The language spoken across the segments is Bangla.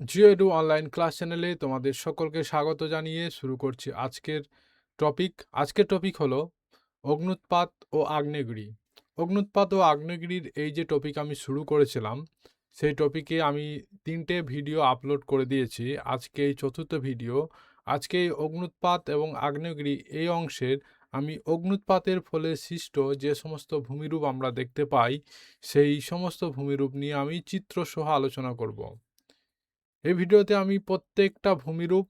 জিও এডু অনলাইন ক্লাস চ্যানেলে তোমাদের সকলকে স্বাগত জানিয়ে শুরু করছি আজকের টপিক হলো অগ্ন্যুৎপাত ও আগ্নেয়গিরি। অগ্ন্যুৎপাত ও আগ্নেয়গিরির এই যে টপিক আমি শুরু করেছিলাম, সেই টপিকে আমি 3টে ভিডিও আপলোড করে দিয়েছি। আজকে এই চতুর্থ ভিডিও। আজকে এই অগ্ন্যুৎপাত এবং আগ্নেয়গিরি এই অংশের আমি অগ্ন্যুৎপাতের ফলে সৃষ্ট যে সমস্ত ভূমিরূপ আমরা দেখতে পাই, সেই সমস্ত ভূমিরূপ নিয়ে আমি চিত্রসহ আলোচনা করব। এই ভিডিওতে আমি প্রত্যেকটা ভূমিরূপ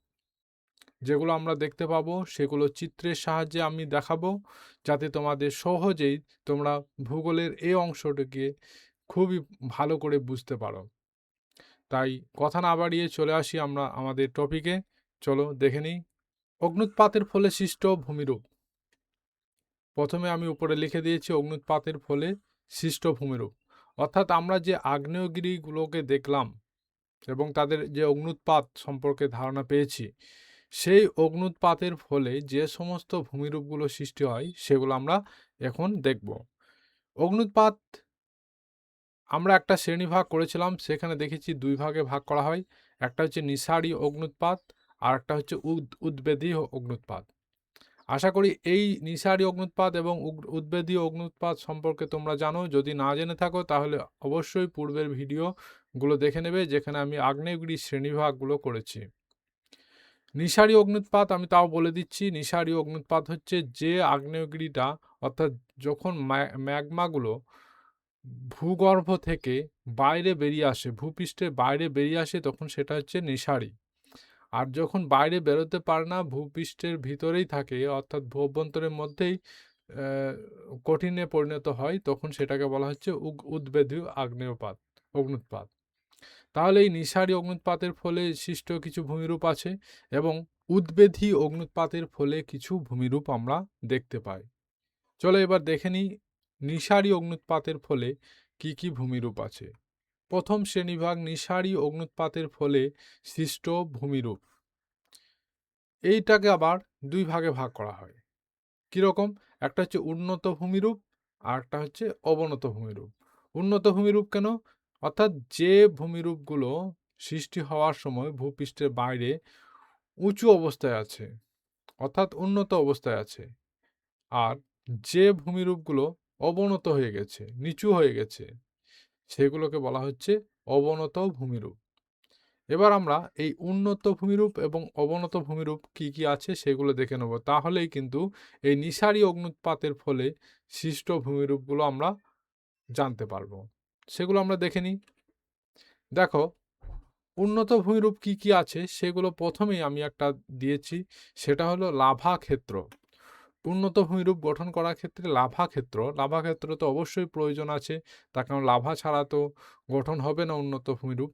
যেগুলো আমরা দেখতে পাবো সেগুলো চিত্রের সাহায্যে আমি দেখাবো, যাতে তোমাদের সহজেই তোমরা ভূগোলের এই অংশটিকে খুবই ভালো করে বুঝতে পারো। তাই কথা না বাড়িয়ে চলে আসি আমরা আমাদের টপিকে। চলো দেখে নিই অগ্ন্যুৎপাতের ফলে সৃষ্ট ভূমিরূপ। প্রথমে আমি উপরে লিখে দিয়েছি অগ্ন্যুৎপাতের ফলে সৃষ্ট ভূমিরূপ, অর্থাৎ আমরা যে আগ্নেয়গিরিগুলোকে দেখলাম এবং তাদের যে অগ্ন্যুৎপাত সম্পর্কে ধারণা পেয়েছি, সেই অগ্ন্যুৎপাতের ফলে যে সমস্ত ভূমিরূপগুলো সৃষ্টি হয় সেগুলো আমরা এখন দেখব। অগ্ন্যুৎপাত আমরা একটা শ্রেণীভাগ করেছিলাম, সেখানে দেখেছি 2 ভাগে ভাগ করা হয়। একটা হচ্ছে নিঃসারী অগ্ন্যুৎপাত, আর একটা হচ্ছে উদ্বেধী অগ্ন্যুৎপাত। আশা করি এই নিঃসারী অগ্ন্যুৎপাত এবং উদ্বেধী অগ্ন্যুৎপাত সম্পর্কে তোমরা জানো। যদি না জেনে থাকো তাহলে অবশ্যই পূর্বের ভিডিওগুলো দেখে নেবে, যেখানে আমি আগ্নেয়গিরির শ্রেণীভাগগুলো করেছি। নিঃসারী অগ্ন্যুৎপাত আমি তাও বলে দিচ্ছি। নিঃসারী অগ্ন্যুৎপাত হচ্ছে যে আগ্নেয়গিরিটা, অর্থাৎ যখন ম্যাগমাগুলো ভূগর্ভ থেকে বাইরে বেরিয়ে আসে, ভূপৃষ্ঠের বাইরে বেরিয়ে আসে, তখন সেটা হচ্ছে নিঃসারী। আর যখন বাইরে বেরোতে পারে না, ভূপৃষ্ঠের ভিতরেই থাকে, অর্থাৎ ভূ অভ্যন্তরের মধ্যেই কঠিনে পরিণত হয়, তখন সেটাকে বলা হচ্ছে উদ্বেধী অগ্ন্যুৎপাত। তাহলে এই নিঃসারী অগ্ন্যুৎপাতের ফলে সৃষ্ট কিছু ভূমিরূপ আছে এবং উদ্বেধী অগ্ন্যুৎপাতের ফলে কিছু ভূমিরূপ আমরা দেখতে পাই। চলো এবার দেখে নিই নিঃসারী অগ্ন্যুৎপাতের ফলে কি কি ভূমিরূপ আছে। প্রথম শ্রেণীভাগ নিঃসারী অগ্ন্যুৎপাতের ফলে সৃষ্ট ভূমিরূপ। এইটাকে আবার 2 ভাগে ভাগ করা হয়। কিরকম? একটা হচ্ছে উন্নত ভূমিরূপ, আর একটা হচ্ছে অবনত ভূমিরূপ। উন্নত ভূমিরূপ কেন? অর্থাৎ যে ভূমিরূপগুলো সৃষ্টি হওয়ার সময় ভূপৃষ্ঠের বাইরে উঁচু অবস্থায় আছে, অর্থাৎ উন্নত অবস্থায় আছে। আর যে ভূমিরূপগুলো অবনত হয়ে গেছে, নিচু হয়ে গেছে, সেগুলোকে বলা হচ্ছে অবনত ভূমিরূপ। এবার আমরা এই উন্নত ভূমিরূপ এবং অবনত ভূমিরূপ কি কি আছে সেগুলো দেখে নেব। তাহলেই কিন্তু এই নিঃসারী অগ্ন্যুৎপাতের ফলে সৃষ্ট ভূমিরূপগুলো আমরা জানতে পারবো। সেগুলো আমরা দেখে নিই। দেখো, উন্নত ভূমিরূপ কি কি আছে সেগুলো প্রথমেই আমি একটা দিয়েছি, সেটা হলো লাভা ক্ষেত্র। উন্নত ভূমিরূপ গঠন করার ক্ষেত্রে লাভা ক্ষেত্র তো অবশ্যই প্রয়োজন আছে, তার কারণ লাভা ছাড়া তো গঠন হবে না উন্নত ভূমিরূপ।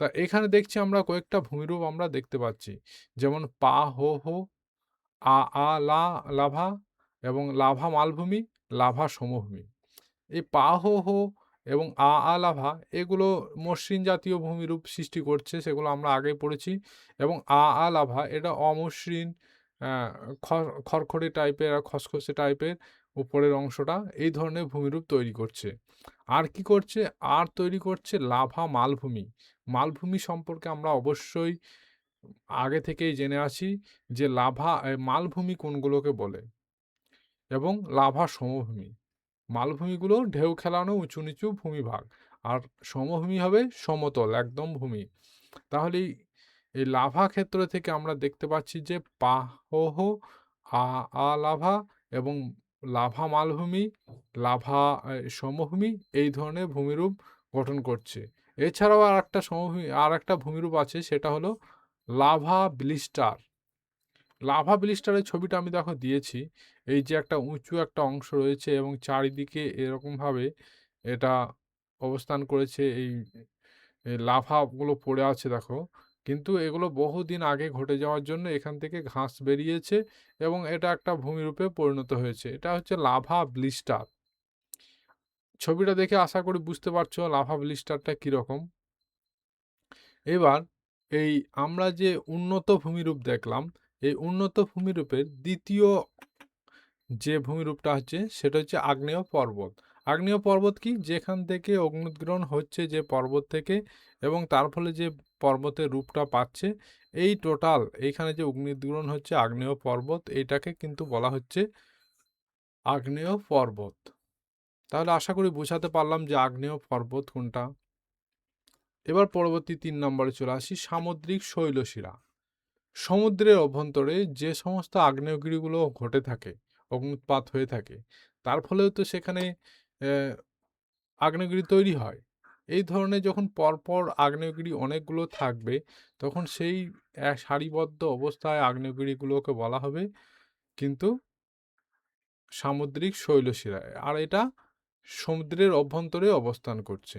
তা এখানে দেখছি আমরা কয়েকটা ভূমিরূপ আমরা দেখতে পাচ্ছি, যেমন পা হো হো, লাভা এবং লাভা মালভূমি, লাভা সমভূমি। এই পা হো হো এবং লাভা এগুলো মসৃণ জাতীয় ভূমিরূপ সৃষ্টি করছে, সেগুলো আমরা আগে পড়েছি। এবং লাভা এটা অমসৃণ, খড়খড়ে টাইপের আর খসখসে টাইপের উপরের অংশটা, এই ধরনের ভূমিরূপ তৈরি করছে। আর কি করছে? আর তৈরি করছে লাভা মালভূমি। মালভূমি সম্পর্কে আমরা অবশ্যই আগে থেকেই জেনে আছি যে মালভূমি কোনগুলোকে বলে, এবং লাভা সমভূমি। মালভূমিগুলো ঢেউ খেলানো উঁচু নিচু ভূমিভাগ, আর সমভূমি হবে সমতল একদম ভূমি। তাহলে এই লাভা ক্ষেত্র থেকে আমরা দেখতে পাচ্ছি যে পাহহ, লাভা এবং লাভা মালভূমি, লাভা সমভূমি এই ধরনের ভূমিরূপ গঠন করছে। এছাড়াও আর একটা ভূমিরূপ আছে, সেটা হলো লাভা ব্লিস্টার। লাভা ব্লিস্টারের ছবিটা আমি দেখো দিয়েছি। এই যে একটা উঁচু একটা অংশ রয়েছে এবং চারিদিকে এরকমভাবে এটা অবস্থান করেছে, এই লাভাগুলো পড়ে আছে দেখো। কিন্তু এগুলো বহুদিন আগে ঘটে যাওয়ার জন্য এখান থেকে ঘাস বেরিয়েছে এবং এটা একটা ভূমিরূপে পরিণত হয়েছে। এটা হচ্ছে লাভা ব্লিস্টার। ছবিটা দেখে আশা করি বুঝতে পারছো লাভা ব্লিস্টারটা কীরকম। এবার এই আমরা যে উন্নত ভূমিরূপ দেখলাম, এই উন্নত ভূমিরূপের দ্বিতীয় যে ভূমিরূপটা হচ্ছে সেটা হচ্ছে আগ্নেয় পর্বত। আগ্নেয় পর্বত কি? যেখান থেকে অগ্নুৎগ্রহণ হচ্ছে যে পর্বত থেকে এবং তার ফলে যে পর্বতের রূপটা পাচ্ছে, এই টোটাল এইখানে যে অগ্নুৎগ্রহণ হচ্ছে আগ্নেয় পর্বত, এইটাকে কিন্তু বলা হচ্ছে আগ্নেয় পর্বত। তাহলে আশা করি বোঝাতে পারলাম যে আগ্নেয় পর্বত কোনটা। এবার পরবর্তী ৩ নম্বরে চলে আসি, সামুদ্রিক শৈলশিরা। সমুদ্রের অভ্যন্তরে যে সমস্ত আগ্নেয়গিরিগুলো ঘটে থাকে, অগ্নুৎপাত হয়ে থাকে, তার ফলেও তো সেখানে আগ্নেয়গিরি তৈরি হয়। এই ধরনের যখন পরপর আগ্নেয়গিরি অনেকগুলো থাকবে, তখন সেই সারিবদ্ধ অবস্থায় আগ্নেয়গিরিগুলোকে বলা হবে কিন্তু সামুদ্রিক শৈলশিরা। আর এটা সমুদ্রের অভ্যন্তরে অবস্থান করছে,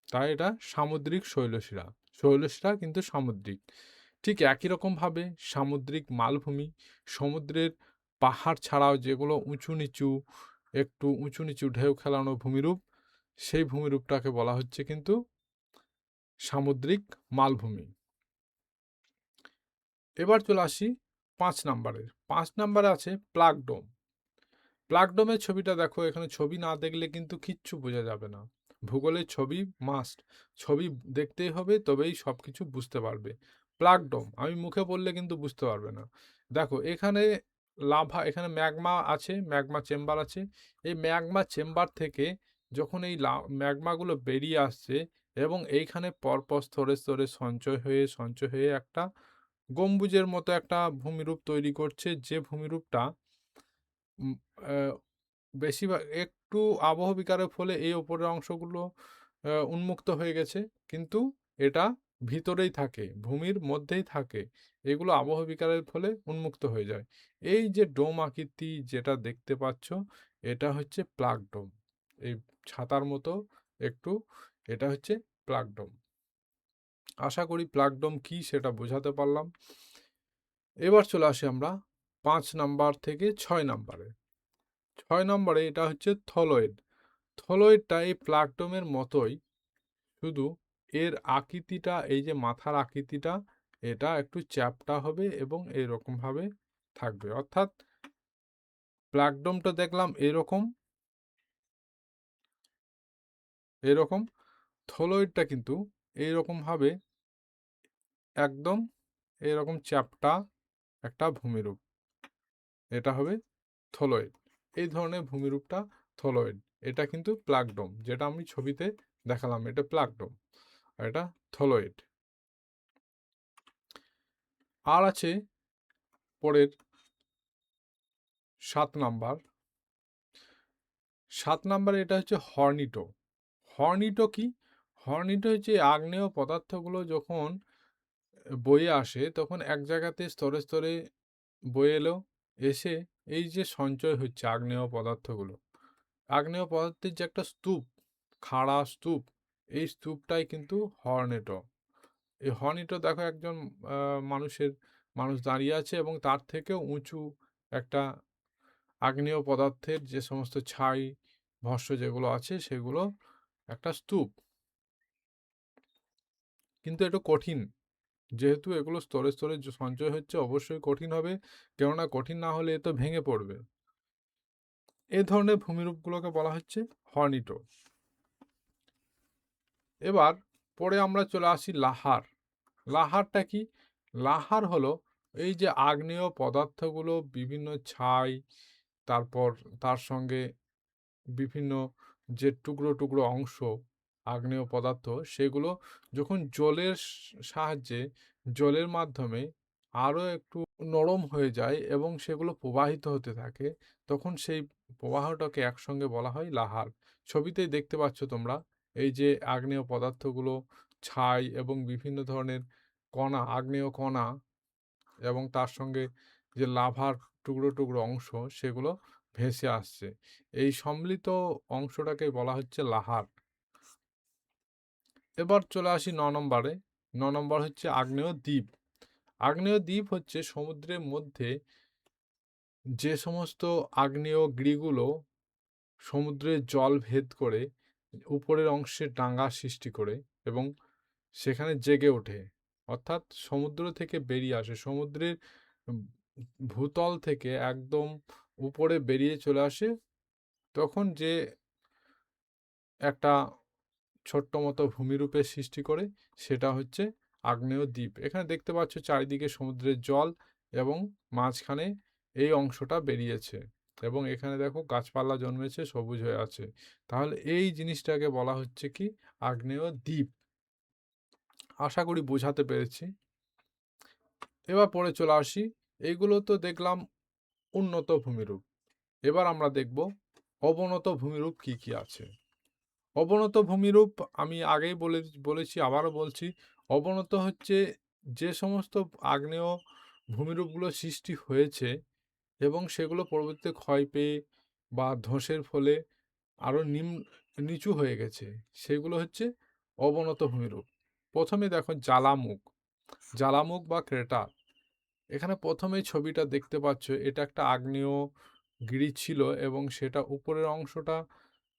তাই এটা সামুদ্রিক শৈলশিরা। শৈলশিরা কিন্তু সামুদ্রিক। ঠিক একই রকমভাবে সামুদ্রিক মালভূমি, সমুদ্রের পাহাড় ছাড়াও যেগুলো উঁচু নিচু, একটু উঁচু নিচু ঢেউ খেলানো ভূমিরূপ, সেই ভূমিরূপটাকে বলা হচ্ছে কিন্তু সামুদ্রিক মালভূমি। এবার চলে আসি ৫ নাম্বারে। ৫ নাম্বারে আছে প্লাগডোম। প্লাগডোমের ছবিটা দেখো, এখানে ছবি না দেখলে কিন্তু কিচ্ছু বোঝা যাবে না। ভূগোলের ছবি মাস্ট, ছবি দেখতেই হবে, তবেই সব কিছু বুঝতে পারবে। প্লাগডোম আমি মুখে বললে কিন্তু বুঝতে পারবে না। দেখো এখানে লাভা, এখানে ম্যাগমা আছে, ম্যাগমা চেম্বার আছে। এই ম্যাগমা চেম্বার থেকে যখন এই ম্যাগমাগুলো বেরিয়ে আসছে এবং এইখানে পরপর স্তরে স্তরে সঞ্চয় হয়ে একটা গম্বুজের মতো একটা ভূমিরূপ তৈরি করছে, যে ভূমিরূপটা বেশিরভাগ একটু আবহ বিকারের ফলে এই ওপরের অংশগুলো উন্মুক্ত হয়ে গেছে, কিন্তু এটা ভিতরেই থাকে, ভূমির মধ্যেই থাকে। এগুলো আবহ বিকারের ফলে উন্মুক্ত হয়ে যায়। এই যে ডোম আকৃতি যেটা দেখতে পাচ্ছ, এটা হচ্ছে প্লাগ ডোম। এই ছাতার মতো একটু, এটা হচ্ছে প্লাগ ডোম। আশা করি প্লাগ ডোম কি সেটা বোঝাতে পারলাম। এবার চলে আসি আমরা ৫ নাম্বার থেকে ৬ নাম্বারে। ৬ নম্বরে এটা হচ্ছে থলোয়েড। থলোয়েডটা এই প্লাগডোমের মতোই, শুধু এর আকৃতিটা, এই যে মাথার আকৃতিটা, এটা একটু চ্যাপ্টা হবে এবং এইরকমভাবে থাকবে। অর্থাৎ প্লাগডোমটা দেখলাম এরকম, এরকম। থলোয়েডটা কিন্তু এইরকমভাবে একদম এরকম চ্যাপ্টা একটা ভূমিরূপ, এটা হবে থলোয়েড। এই ধরনের ভূমিরূপটা থলোয়েড। এটা কিন্তু প্লাগডোম, যেটা আমি ছবিতে দেখালাম, এটা প্লাগডোম আর এটা থলোয়েড। আর আছে পরের ৭ নাম্বার। ৭ নাম্বারে এটা হচ্ছে হর্নিটো। হর্নিটো কি? হর্নিটো হচ্ছে আগ্নেয় পদার্থগুলো যখন বয়ে আসে, তখন এক জায়গাতে স্তরে স্তরে বয়ে এলো, এসে এই যে সঞ্চয় হচ্ছে আগ্নেয় পদার্থগুলো, আগ্নেয় পদার্থের যে একটা স্তূপ, খাড়া স্তূপ, এই স্তূপটাই কিন্তু হর্নেটো। এই হর্নিটো দেখো একজন মানুষ দাঁড়িয়ে আছে এবং তার থেকেও উঁচু একটা আগ্নেয় পদার্থের যে সমস্ত ছাই ভস্ম যেগুলো আছে, সেগুলো একটা স্তূপ, কিন্তু এটা কঠিন। যেহেতু এগুলো স্তরে স্তরে সঞ্চয় হচ্ছে, অবশ্যই কঠিন হবে, কেননা কঠিন না হলে এ তো ভেঙে পড়বে। এ ধরনের ভূমিরূপগুলোকে বলা হচ্ছে হর্নিটো। এবার পরে আমরা চলে আসি লাহার। লাহারটা কি? লাহার হলো এই যে আগ্নেয় পদার্থগুলো বিভিন্ন ছাই, তারপর তার সঙ্গে বিভিন্ন যে টুকরো টুকরো অংশ আগ্নেয় পদার্থ, সেগুলো যখন জলের সাহায্যে, জলের মাধ্যমে আরও একটু নরম হয়ে যায় এবং সেগুলো প্রবাহিত হতে থাকে, তখন সেই প্রবাহটাকে একসঙ্গে বলা হয় লাহার। ছবিতেই দেখতে পাচ্ছ তোমরা, এই যে আগ্নেয় পদার্থগুলো, ছাই এবং বিভিন্ন ধরনের কণা, আগ্নেয় কণা এবং তার সঙ্গে যে লাভার টুকরো টুকরো অংশ, সেগুলো ভেসে আসছে, এই সম্মিলিত অংশটাকে বলা হচ্ছে লাহার। এবার চলে আসি ৯ নম্বরে। ৯ নম্বর হচ্ছে আগ্নেয় দ্বীপ। আগ্নেয় দ্বীপ হচ্ছে সমুদ্রের মধ্যে যে সমস্ত আগ্নেয়গিরিগুলো সমুদ্রের জল ভেদ করে উপরের অংশে ডাঙা সৃষ্টি করে এবং সেখানে জেগে ওঠে, অর্থাৎ সমুদ্র থেকে বেরিয়ে আসে, সমুদ্রের ভূতল থেকে একদম উপরে বেরিয়ে চলে আসে, তখন যে একটা ছোট্ট মতো ভূমিরূপের সৃষ্টি করে, সেটা হচ্ছে আগ্নেয় দ্বীপ। এখানে দেখতে পাচ্ছ চারিদিকে সমুদ্রের জল এবং মাঝখানে এই অংশটা বেরিয়েছে, এবং এখানে দেখো গাছপালা জন্মেছে, সবুজ হয়ে আছে। তাহলে এই জিনিসটাকে বলা হচ্ছে কি আগ্নেয় দ্বীপ। আশা করি বোঝাতে পেরেছি। এবার পরে চলে আসি, এইগুলো তো দেখলাম উন্নত ভূমিরূপ। এবার আমরা দেখব অবনত ভূমিরূপ কি কি আছে। অবনত ভূমিরূপ আমি আগেই বলেছি, আবারও বলছি, অবনত হচ্ছে যে সমস্ত আগ্নেয় ভূমিরূপগুলো সৃষ্টি হয়েছে এবং সেগুলো পরবর্তীতে ক্ষয় পেয়ে বা ধসের ফলে আরও নিচু হয়ে গেছে, সেগুলো হচ্ছে অবনত ভূমিরূপ। প্রথমে দেখো জ্বালামুখ বা ক্রেটার। এখানে প্রথমে ছবিটা দেখতে পাচ্ছ, এটা একটা আগ্নেয়গিরি ছিল এবং সেটা উপরের অংশটা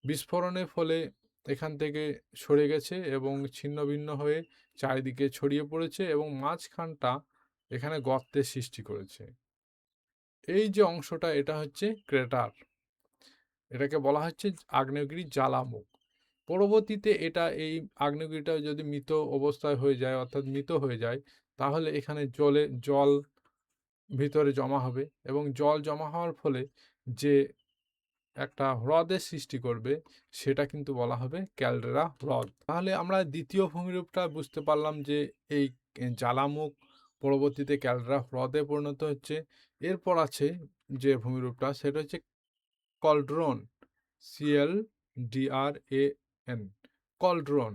বিস্ফোরণের ফলে এখান থেকে সরে গেছে এবং ছিন্ন ভিন্ন হয়ে চারিদিকে ছড়িয়ে পড়েছে এবং মাঝখানটা এখানে গর্তের সৃষ্টি করেছে। এই যে অংশটা, এটা হচ্ছে ক্রেটার। এটাকে বলা হচ্ছে আগ্নেয়গিরির জ্বালামুখ। পরবর্তীতে এই আগ্নেয়গিরিটা যদি মৃত অবস্থায় হয়ে যায়, অর্থাৎ মৃত হয়ে যায়, তাহলে এখানে জল ভিতরে জমা হবে এবং জল জমা হওয়ার ফলে যে একটা হ্রদের সৃষ্টি করবে, সেটা কিন্তু বলা হবে ক্যালডেরা হ্রদ। তাহলে আমরা দ্বিতীয় ভূমিরূপটা বুঝতে পারলাম যে এই জ্বালামুখ পরবর্তীতে ক্যালডেরা হ্রদে পরিণত হচ্ছে। এরপর আছে যে ভূমিরূপটা, সেটা হচ্ছে কলড্রন, CLDRAN, কলড্রন।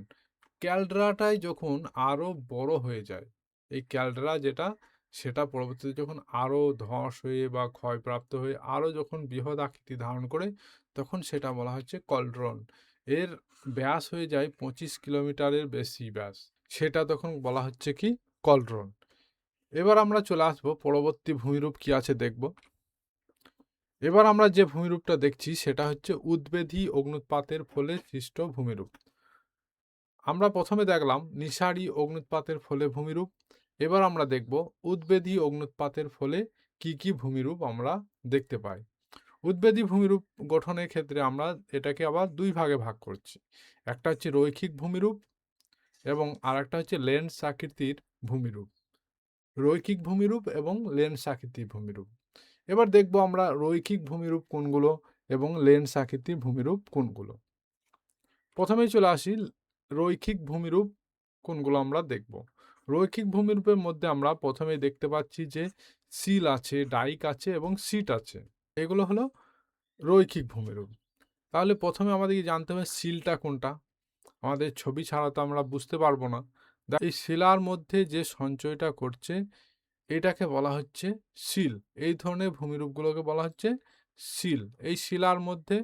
ক্যালডেরাটাই যখন আরও বড় হয়ে যায়, এই ক্যালডেরা যেটা, সেটা পরবর্তীতে যখন আরও ধস হয়ে বা ক্ষয়প্রাপ্ত হয়ে আরও যখন বৃহৎ আকৃতি ধারণ করে, তখন সেটা বলা হচ্ছে কলড্রন। এর ব্যাস হয়ে যায় 25 কিলোমিটারের বেশি ব্যাস, সেটা তখন বলা হচ্ছে কি কলড্রন। এবার আমরা চলে আসবো পরবর্তী ভূমিরূপ কি আছে দেখব। এবার আমরা যে ভূমিরূপটা দেখছি সেটা হচ্ছে উদ্বেধী অগ্ন্যুৎপাতের ফলে সৃষ্ট ভূমিরূপ। আমরা প্রথমে দেখলাম নিঃসারী অগ্ন্যুৎপাতের ফলে ভূমিরূপ। এবার আমরা দেখব উদ্বেধী অগ্ন্যুৎপাতের ফলে কি কি ভূমিরূপ আমরা দেখতে পাই। উদ্বেধী ভূমিরূপ গঠনের ক্ষেত্রে আমরা এটাকে আবার দুই ভাগে ভাগ করছি। একটা হচ্ছে রৈখিক ভূমিরূপ এবং আরেকটা হচ্ছে লেন্স আকৃতির ভূমিরূপ। রৈখিক ভূমিরূপ এবং লেন্স আকৃতির ভূমিরূপ। এবার দেখব আমরা রৈখিক ভূমিরূপ কোনগুলো এবং লেন্স আকৃতির ভূমিরূপ কোনগুলো। প্রথমেই চলে আসি, রৈখিক ভূমিরূপ কোনগুলো আমরা দেখব। রৈখিক ভূমিরূপের মধ্যে আমরা প্রথমে দেখতে পাচ্ছি যে সিল আছে, ডাইক আছে এবং সিট আছে। এগুলো হলো রৈখিক ভূমিরূপ। তাহলে প্রথমে আমাদেরকে জানতে হবে সিলটা কোনটা। আমাদের ছবি ছাড়া তো আমরা বুঝতে পারবো না। এই শিলার মধ্যে যে সঞ্চয়টা করছে, এটাকে বলা হচ্ছে সিল। এই ধরনের ভূমিরূপগুলোকে বলা হচ্ছে সিল। এই শিলার মধ্যে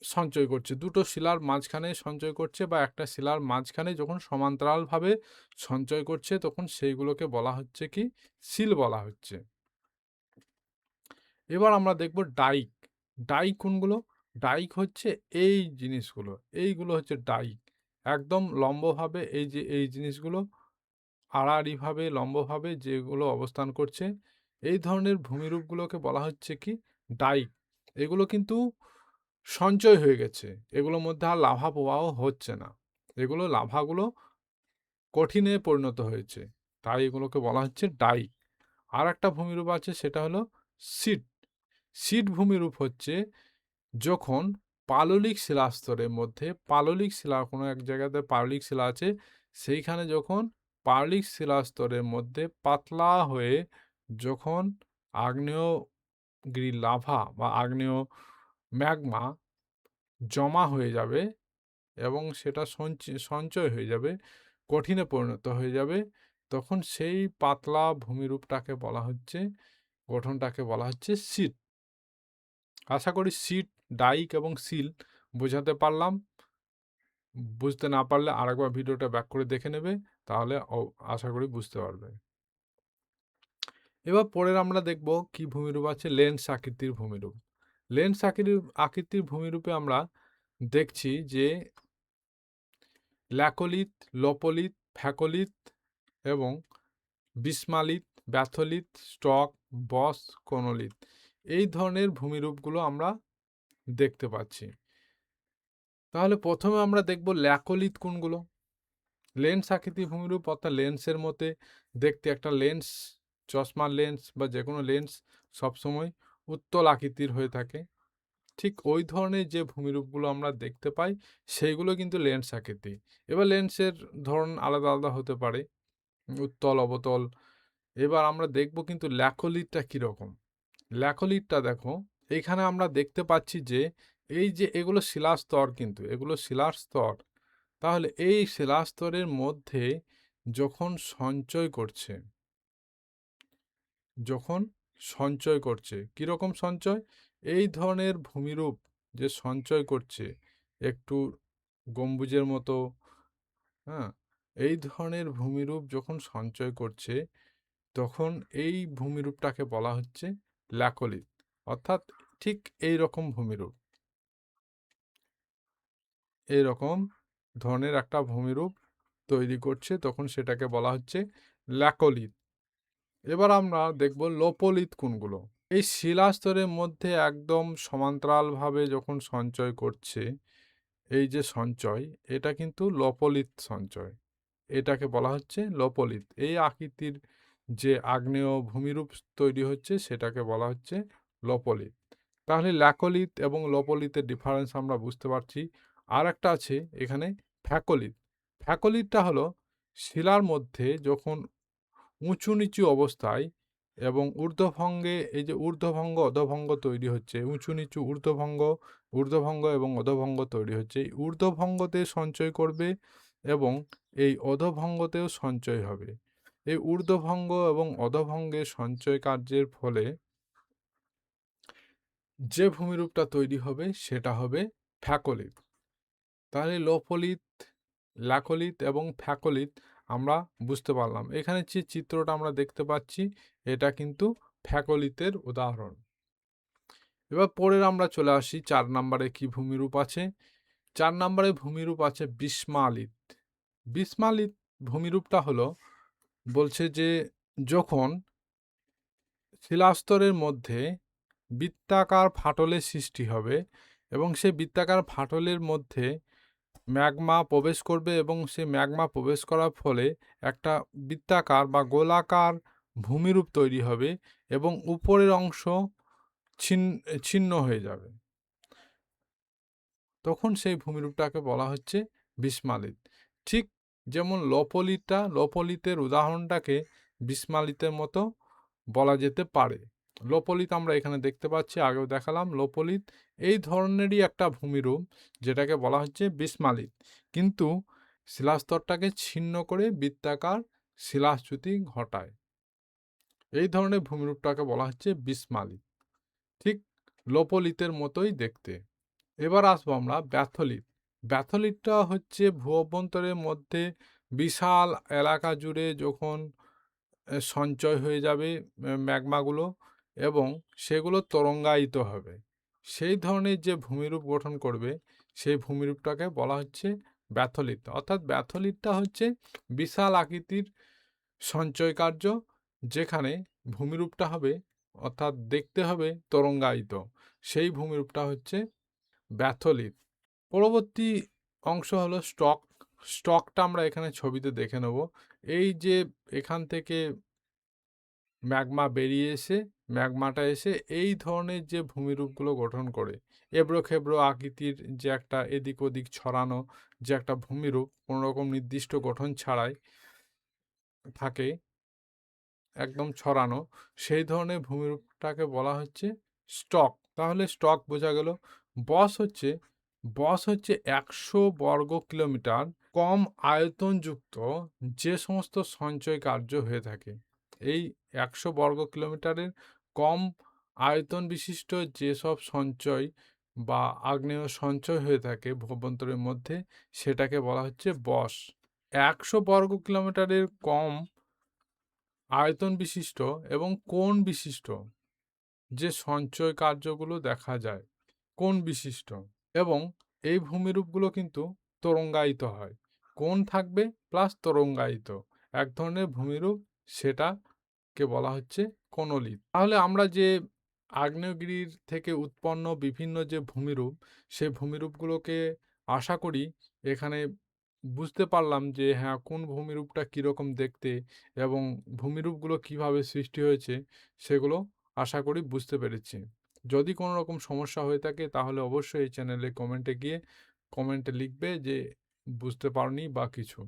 সঞ্চয় করছে, দুটো শিলার মাঝখানে সঞ্চয় করছে বা একটা শিলার মাঝখানে যখন সমান্তরালভাবে সঞ্চয় করছে, তখন সেইগুলোকে বলা হচ্ছে কি সিল বলা হচ্ছে। এবার আমরা দেখব ডাইক। ডাইক কোনগুলো? ডাইক হচ্ছে এই জিনিসগুলো, এইগুলো হচ্ছে ডাইক। একদম লম্বভাবে এই জিনিসগুলো আড়াআড়িভাবে লম্বভাবে যেগুলো অবস্থান করছে, এই ধরনের ভূমিরূপগুলোকে বলা হচ্ছে কি ডাইক। এগুলো কিন্তু সঞ্চয় হয়ে গেছে, এগুলোর মধ্যে আর লাভা প্রবাহ হচ্ছে না, এগুলো লাভাগুলো কঠিনে পরিণত হয়েছে, তাই এগুলোকে বলা হচ্ছে ডাইক। আর একটা ভূমিরূপ আছে, সেটা হলো সিট। সিট ভূমিরূপ হচ্ছে যখন পাললিক শিলাস্তরের মধ্যে, পাললিক শিলা কোনো এক জায়গাতে পাললিক শিলা আছে, সেইখানে যখন পাললিক শিলাস্তরের মধ্যে পাতলা হয়ে যখন আগ্নেয়গিরি লাভা বা আগ্নেয় ম্যাগমা জমা হয়ে যাবে এবং সেটা সঞ্চয় হয়ে যাবে, কঠিনে পরিণত হয়ে যাবে, তখন সেই পাতলা ভূমিরূপটাকে বলা হচ্ছে, গঠনটাকে বলা হচ্ছে সিট। আশা করি সিট, ডাইক এবং সিল বোঝাতে পারলাম। বুঝতে না পারলে আরেকবার ভিডিওটা ব্যাক করে দেখে নেবে, তাহলে আশা করি বুঝতে পারবে। এবার পরের আমরা দেখব কি ভূমিরূপ আছে, লেন্স আকৃতির ভূমিরূপ। লেন্স আকৃতির ভূমিরূপে আমরা দেখছি যে ল্যাকোলিথ, লোপোলিথ, ফ্যাকোলিথ এবং বিসমালিথ, ব্যাথোলিথ, স্টক, বস, কোনোলিথ, এই ধরনের ভূমিরূপগুলো আমরা দেখতে পাচ্ছি। তাহলে প্রথমে আমরা দেখব ল্যাকোলিথ কোনগুলো। লেন্স আকৃতি ভূমিরূপ অর্থাৎ লেন্সের মতে দেখতে একটা লেন্স, চশমার লেন্স বা যে কোনো লেন্স সবসময় উত্তল আকৃতির হয়ে থাকে। ঠিক ওই ধরনের যে ভূমিরূপগুলো আমরা দেখতে পাই সেইগুলো কিন্তু লেন্স আকৃতি। এবার লেন্সের ধরন আলাদা আলাদা হতে পারে, উত্তল, অবতল। এবার আমরা দেখব কিন্তু ল্যাকোলিথটা কীরকম। ল্যাকোলিথটা দেখো, এইখানে আমরা দেখতে পাচ্ছি যে এই যে এগুলো শিলাস্তর, কিন্তু এগুলো শিলার স্তর। তাহলে এই শিলাস্তরের মধ্যে যখন সঞ্চয় করছে, যখন সঞ্চয় করছে, কীরকম সঞ্চয়? এই ধরনের ভূমিরূপ যে সঞ্চয় করছে, একটু গম্বুজের মতো, হ্যাঁ, এই ধরনের ভূমিরূপ যখন সঞ্চয় করছে, তখন এই ভূমিরূপটাকে বলা হচ্ছে ল্যাকোলিথ। অর্থাৎ ঠিক এই রকম ভূমিরূপ, এইরকম ধরনের একটা ভূমিরূপ তৈরি করছে, তখন সেটাকে বলা হচ্ছে ল্যাকোলিথ। এবার আমরা দেখব লোপোলিথ কোনগুলো। এই শিলাস্তরের মধ্যে একদম সমান্তরালভাবে যখন সঞ্চয় করছে, এই যে সঞ্চয়, এটা কিন্তু লোপোলিথ সঞ্চয়। এটাকে বলা হচ্ছে লোপোলিথ। এই আকৃতির যে আগ্নেয় ভূমিরূপ তৈরি হচ্ছে সেটাকে বলা হচ্ছে লোপোলিথ। তাহলে ল্যাকোলিথ এবং লোপোলিথের ডিফারেন্স আমরা বুঝতে পারছি। আর একটা আছে এখানে ফ্যাকোলিথ। ফ্যাকোলিথটা হলো শিলার মধ্যে যখন উঁচু নিচু অবস্থায় এবং ঊর্ধ্বভঙ্গে, এই যে ঊর্ধ্বভঙ্গ অধোভঙ্গ তৈরি হচ্ছে, উঁচু নিচু ঊর্ধ্বভঙ্গ এবং অধোভঙ্গ তৈরি হচ্ছে, এই ঊর্ধ্বভঙ্গতে সঞ্চয় করবে এবং এই অধোভঙ্গতেও সঞ্চয় হবে। এই ঊর্ধ্বভঙ্গ এবং অধোভঙ্গে সঞ্চয় কার্যের ফলে যে ভূমিরূপটা তৈরি হবে সেটা হবে ফ্যাকোলিথ। তাহলে লোপোলিথ, ল্যাকোলিথ এবং ফ্যাকোলিথ আমরা বুঝতে পারলাম। এখানে যে চিত্রটা আমরা দেখতে পাচ্ছি এটা কিন্তু ফ্যাকোলিথের উদাহরণ। এবার পরের আমরা চলে আসি 4 নম্বরে কি ভূমিরূপ আছে। 4 নম্বরে ভূমিরূপ আছে বিস্মালিত। বিস্মালিত ভূমিরূপটা হলো, বলছে যে যখন শিলাস্তরের মধ্যে বৃত্তাকার ফাটলের সৃষ্টি হবে এবং সেই বৃত্তাকার ফাটলের মধ্যে ম্যাগমা প্রবেশ করবে এবং সেই ম্যাগমা প্রবেশ করার ফলে একটা বৃত্তাকার বা গোলাকার ভূমিরূপ তৈরি হবে এবং উপরের অংশ ছিন্ন হয়ে যাবে। তখন সেই ভূমিরূপটাকে বলা হচ্ছে বিস্মালিত। ঠিক যেমন লোপোলিথের উদাহরণটাকে বিস্মালিতের মতো বলা যেতে পারে। লোপোলিথ আমরা এখানে দেখতে পাচ্ছি, আগেও দেখালাম। লোপোলিথ এই ধরনেরই একটা ভূমিরূপ যেটাকে বলা হচ্ছে বিস্মালিত, কিন্তু শিলাস্তরটাকে ছিন্ন করে বৃত্তাকার শিলাচ্যুতি ঘটায়। এই ধরনের ভূমিরূপটাকে বলা হচ্ছে বিস্মালিত, ঠিক লোপোলিথের মতোই দেখতে। এবার আসবো আমরা ব্যাথলিথ। ব্যাথলিথটা হচ্ছে ভূ অভ্যন্তরের মধ্যে বিশাল এলাকা জুড়ে যখন সঞ্চয় হয়ে যাবে ম্যাগমাগুলো এবং সেগুলো তরঙ্গায়িত হবে, সেই ধরনের যে ভূমিরূপ গঠন করবে সেই ভূমিরূপটাকে বলা হচ্ছে ব্যাথলিথ। অর্থাৎ ব্যাথলিথটা হচ্ছে বিশাল আকৃতির সঞ্চয় কার্য, যেখানে ভূমিরূপটা হবে, অর্থাৎ দেখতে হবে তরঙ্গায়িত, সেই ভূমিরূপটা হচ্ছে ব্যাথলিথ। পরবর্তী অংশ হলো স্টক। স্টকটা আমরা এখানে ছবিতে দেখে নেব। এই যে এখান থেকে ম্যাগমা বেরিয়ে এসে, ম্যাগমাটা এসে এই ধরনের যে ভূমিরূপগুলো গঠন করে, এবড়ো খেবড়ো আকৃতির যে একটা এদিক ওদিক ছড়ানো যে একটা ভূমিরূপ, কোনোরকম নির্দিষ্ট গঠন ছাড়াই থাকে, একদম ছড়ানো, সেই ধরনের ভূমিরূপটাকে বলা হচ্ছে স্টক। তাহলে স্টক বোঝা গেল। বস হচ্ছে 100 বর্গ কিলোমিটার কম আয়তনযুক্ত যে সমস্ত সঞ্চয় কার্য হয়ে থাকে। এই 100 বর্গ কিলোমিটারের কম আয়তন বিশিষ্ট যেসব সঞ্চয় বা আগ্নেয় সঞ্চয় হয়ে থাকে ভূভ্যন্তরের মধ্যে, সেটাকে বলা হচ্ছে বস। 100 বর্গ কিলোমিটারের কম আয়তন বিশিষ্ট এবং কোণ বিশিষ্ট যে সঞ্চয় কার্যগুলো দেখা যায়, কোণ বিশিষ্ট, এবং এই ভূমিরূপগুলো কিন্তু তরঙ্গায়িত হয়। কোণ থাকবে প্লাস তরঙ্গায়িত এক ধরনের ভূমিরূপ, সেটাকে বলা হচ্ছে কোণলিথ। তাহলে আমরা যে আগ্নেয়গিরির থেকে উৎপন্ন বিভিন্ন যে ভূমিরূপ, সেই ভূমিরূপগুলোকে আশা করি এখানে বুঝতে পারলাম যে হ্যাঁ, কোন ভূমিরূপটা কীরকম দেখতে এবং ভূমিরূপগুলো কীভাবে সৃষ্টি হয়েছে সেগুলো আশা করি বুঝতে পেরেছি। যদি কোনো রকম সমস্যা হয়ে থাকে তাহলে অবশ্যই এই চ্যানেলে কমেন্টে লিখবে যে বুঝতে পারোনি বা কিছু।